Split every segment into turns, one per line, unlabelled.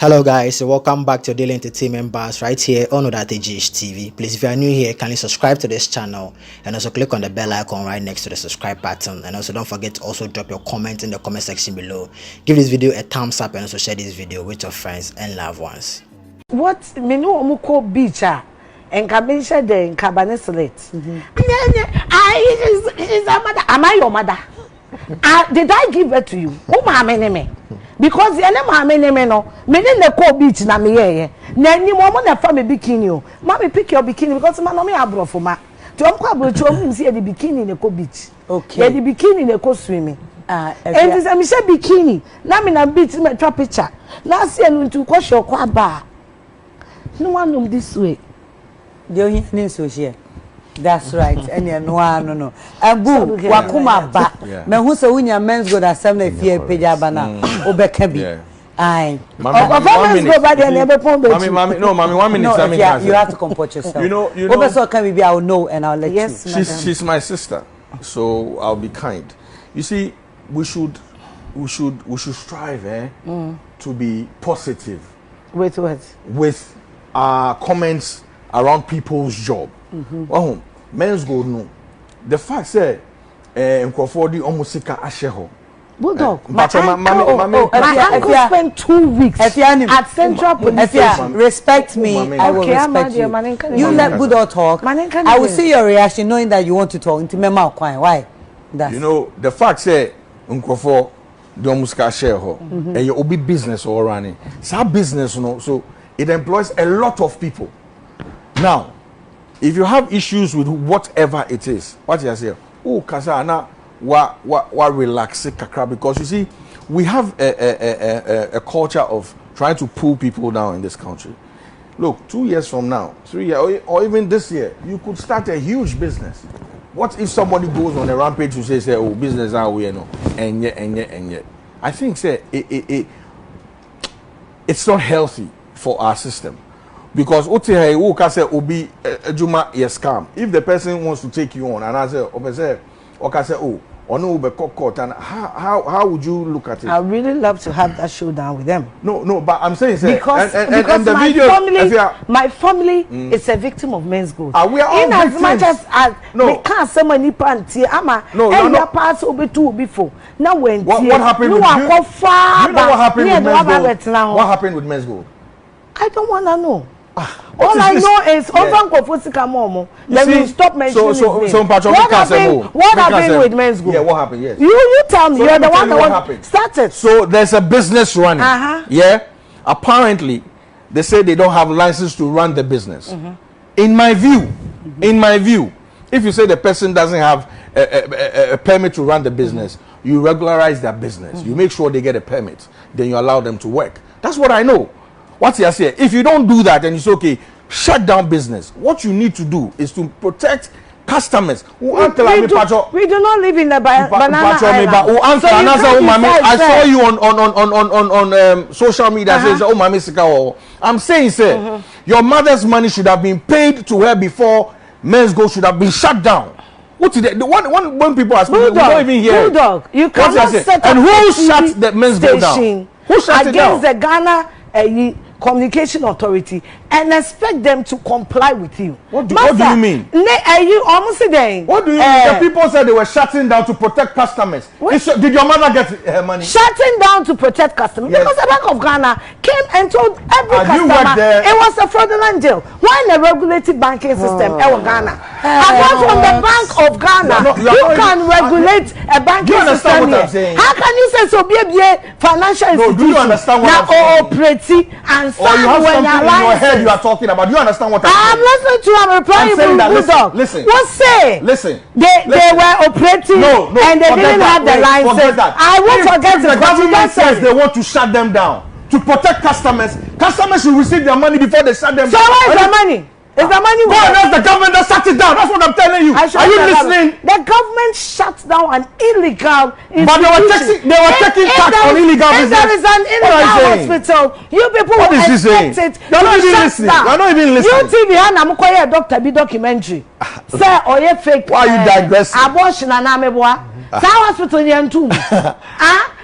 Hello guys, welcome back to Daily Entertainment Bars right here on Odatejish TV. Please, if you are new here, kindly subscribe to this channel and also click on the bell icon right next to the subscribe button. And also don't forget to also drop your comment in the comment section below. Give this video a thumbs up and also share this video with your friends and loved ones.
What menu omuko beach and cabination de in cabanet. Am I your mother? Did I give it to you? Oh my name. Because the name no, me the co beach na me ye. Na ni mo na fa me bikini o. Mommy pick your bikini because man no me abro for ma. To am kwa abro to am see the bikini ne co beach. Okay. The bikini ne co swimming. And this me say bikini. Na me na beach me twa picture. Na see enu ntu ko show kwa ba. No one know this way.
You hear so here. That's right. And no. Abu wakuma ba. Me hu se wunya MenzGold Assembly fie peja bana. Obeka bi. Aye.
Mommy,
no, mommy, 1 minute.
No, you have to comport yourself.
You know.
Obeso can be, I will know and I'll let you.
She's my sister, so I'll be kind. You see, we should strive, to be positive.
With what?
With comments around people's job. Well, MenzGold no. The fact say, Nkrofodi omusika asheho.
Bulldog.
My
uncle spent 2 weeks at Central Police.
Respect me, I will respect you. You let Bulldog talk. I will see your reaction knowing that you want to talk. Why?
You know, the fact say, Nkrofo the omusika asheho, and you obi business all running. It's business, so it employs a lot of people. Now, if you have issues with whatever it is, what you say, oh, kasana, wa relax kakra, because you see, we have a culture of trying to pull people down in this country. Look, 2 years from now, 3 years, or even this year, you could start a huge business. What if somebody goes on a rampage to say, oh, business are we, and yet. I think, say, it's not healthy for our system. Because say obi ejuma yes scam. If the person wants to take you on and I say oh ono be court, and how would you look at it?
I really love to have that showdown with them.
No, but I'm saying
because
the
my family is a victim of MenzGold.
We are all
in
victims.
As much as we can't say many panty ama parts obi two before. Now when
what happened with you? You know what happened with MenzGold? What happened with MenzGold?
I don't want to know. All I know is let me stop mentioning his name. What happened with MenzGold?
Yeah, what happened? Yes.
You tell me.
So
you're the one
that
started.
So there's a business running. Yeah. Apparently, they say they don't have license to run the business. In my view, if you say the person doesn't have a permit to run the business, you regularize their business. You make sure they get a permit. Then you allow them to work. That's what I know. What you say? If you don't do that, then it's okay. Shut down business. What you need to do is to protect customers.
We do not live in the banana island.
I saw you on social media. Says, oh, Mami Sika. I'm saying, sir, your mother's money should have been paid to her before MenzGold should have been shut down. What did when people are speaking, we don't even hear.
Bulldog, you cannot set up
and who shut the MenzGold down? Who shut it down?
Against the Ghana Communication Authority and expect them to comply with you.
What do you mean?
You almost saying?
What do you mean? The people said they were shutting down to protect customers. Did your mother get her money?
Shutting down to protect customers. Yes. Because the Bank of Ghana came and told every customer it was a fraudulent deal. Why in a regulated banking system? Ghana. Apart from the Bank of Ghana, you can regulate a banking system.
What I'm saying?
How can you say so? Be financial institution.
Do you understand what I'm saying?
Operating and
or you have something in your head you are talking about. Do you understand what I'm saying?
I'm listening to you. I'm replying to Bulldog.
Listen.
What say?
Listen.
They were operating and they didn't have the license. I won't forget
the government says they want to shut them down to protect customers. Customers should receive their money before they shut them down.
So where is the money? Is the money
where? That's the government that shut it down. That's what I'm telling you. Are you listening?
The government shut down an illegal institution.
But they were taking tax on illegal business.
If there is an illegal hospital, you people will expect it.
You're not even listening. You're not even listening.
UTV and Dr. B documentary. Say, or you fake.
Why are you digressing?
Abortion and ameboa. hospital near too.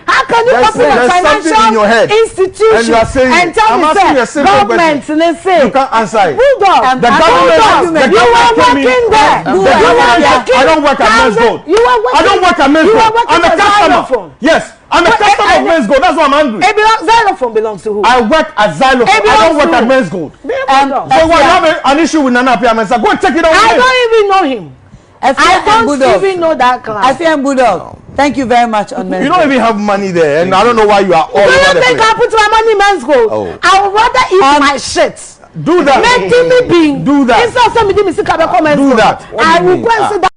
How can you open a financial institution and tell me say government let's say
you can't answer it.
Bulldog,
the government
you were working there.
I don't work at MenzGold. I don't work at MenzGold. I'm a customer. Yes, I'm a customer of MenzGold. That's why I'm angry.
Xylophone belongs to who?
I work at Xylophone. I don't work at MenzGold. So what, you have an issue with Nana Afia Mensah? Go and take it on.
I don't even know him. I don't even know that class.
Afia Bulldog. Thank you very much on MenzGold.
You don't even have money there, and I don't know why you are all over the place.
Do you think I put my money in MenzGold?
Oh.
I would rather eat my shit.
Do that.
Make me being.
Do that.
Instead of somebody me sick, I will come
do that.
I will go and sit down.